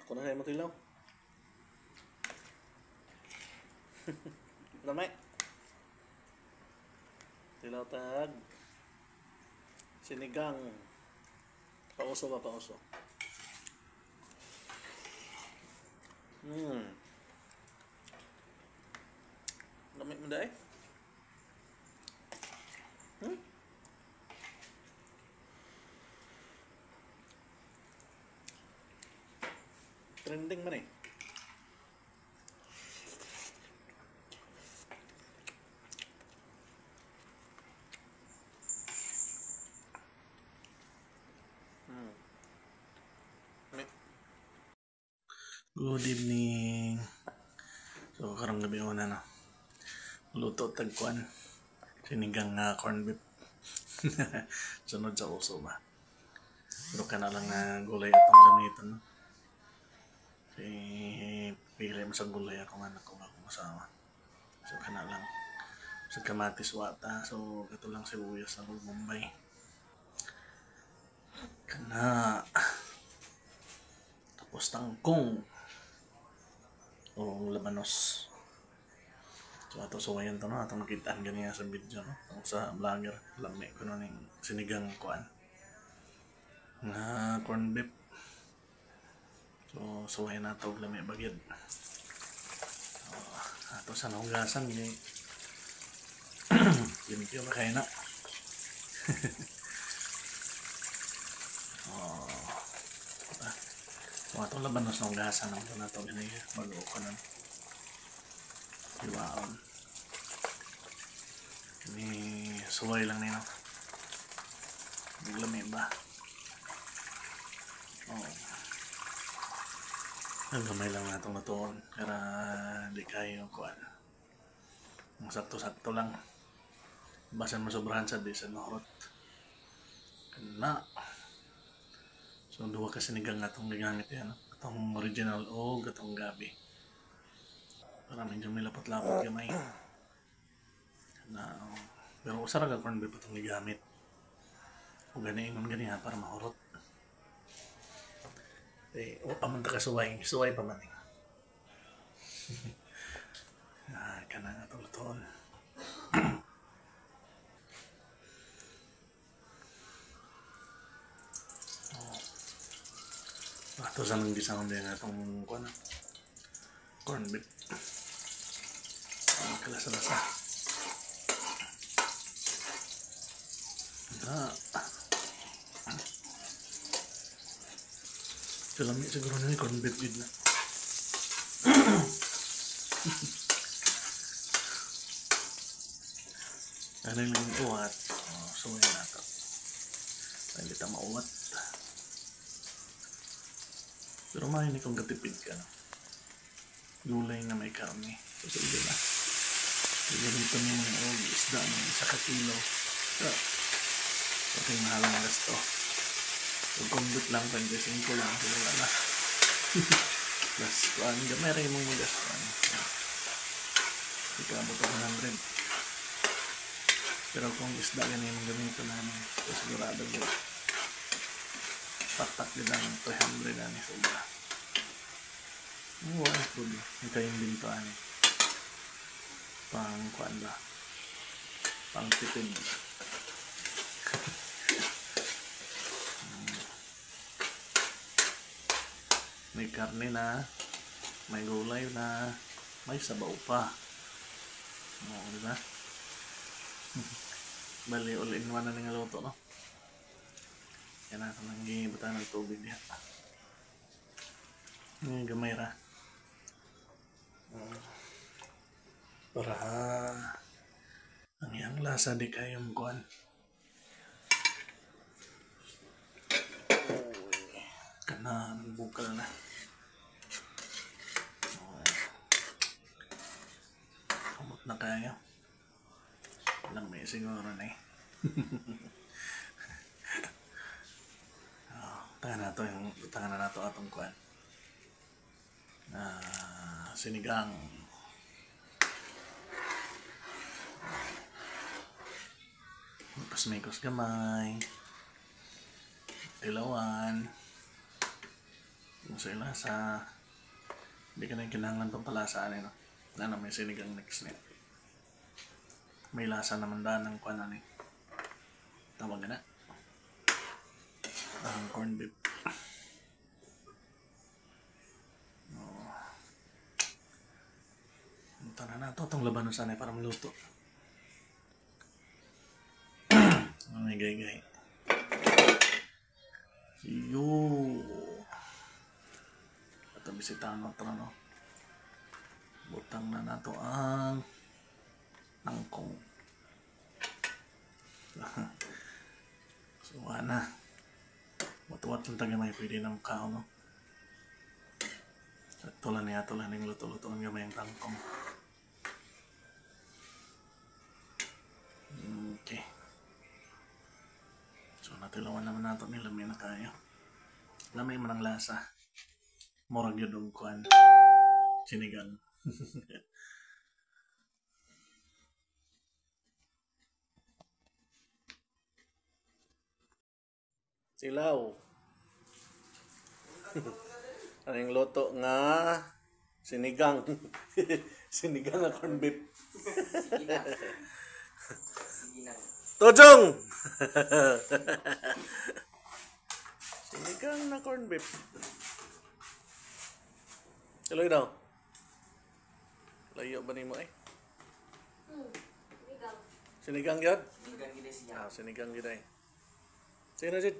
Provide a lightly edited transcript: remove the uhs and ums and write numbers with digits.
Ako na sa'yo matilaw. Lamay. Tilaw tag. Sinigang. Pauso ba, pauso? Lamay mo dahil? Trending man eh. Good evening. So karang gabi una na. Luto tagkuan. Sinigang nga corn beef. Sunod sa uso ba. Pero ka na lang na gulay atong gamitan. No? Pili mo sa gulay ako man ako masama. So ka na lang. Sa kamatis wata. So kato lang sibuyas ng Mumbai. Kana. Tapos tangkong. O labanos. So ato suwayan to no, atong nakitaan ganiya sa video no, atong sa vlogger lami ko no ning sinigang kuan nga corn beef. So suwayan nato og lami bagyod. Ato sa nahugasan ni limpyo ba kay na. So atong labanos na hugasan nato ganiya bago ko nun. Dibaon. Ini suway lang nino. Lami ba? Oh. Ang gamay lang natong natuon. Kaya di kayo kuan. Sakto-sakto lang. Basan mo sobrahan sa di sa mahurot. Kana. So duwa ka sinigang atong gigamit yan. Atong original o atong gabi. Para medyo may lapot-lapot gamay. Na, pero usara ka corn beef itong gigamit. O ganiingon ganiha para mahurot. O pamanta ka suway pa man. Kana nga itong lutoon. Ito sa nang gisang din nga itong corn beef. Kalasa-lasa. Salami siguro na yung corn beef yun na. Ano yung uwat? Suway na ito. Hindi ito mauwat. Pero mahinig kung katipid ka. No? Gulay na may karne. Kasi hindi na. Ganito mo yung isda ng 1 kilo. So, okay, mahalang gasto. Kung kumbit lang, 25 lang. Wala na. Plus, gamay rin mong magastuan. Ika mo 100. Pero kung isda ganyan mong gamito namin, so sigurado ko. Patak din ang 300 na ni sobra. Wala po. Ito yung bintoan eh. Pang kuan ba? Pang tipid. May karne na, may gulay na, may sabaw pa. Diba? Bali, all-in-one na nga luto, no? Yan na, nang gibatan ng tubig niya. Ngayon, gamay ra. Para ang iyang lasa di kayong kuhan. Kana nagbukal na. Kamot na kayo. Lami siguro na eh. Tangan na nato atong kuhan. Sinigang. Pasmikos gamay. Ilawan. sa ila sa hindi ka na kinahanglan pampalasaan no. Na may sinigang next niya. May lasa naman daan ng kuwan ani. Tawag na. Ang corn beef. Tara na ito. Itong labanon sana para maluto. Ay, gay. Yo. Ito bisitahan mo ito, no? Butang na nato ang angkong. So, na. Matuwat lang taga may pwede ng kao, no? At tulan ng luto-lutoan gamay ang tangkong. Okay. So, natilawan naman nato nila may na kayo. Lamay man ang lasa. Murag yun ang kuhan. Sinigang. Silaw. Anong loto nga sinigang. Sinigang na corn beef. Tojong! Sinigang na corn beef. Tuloy daw. Layo ba ni mo eh? Sinigang yun? Sinigang yun eh. Sino dyan?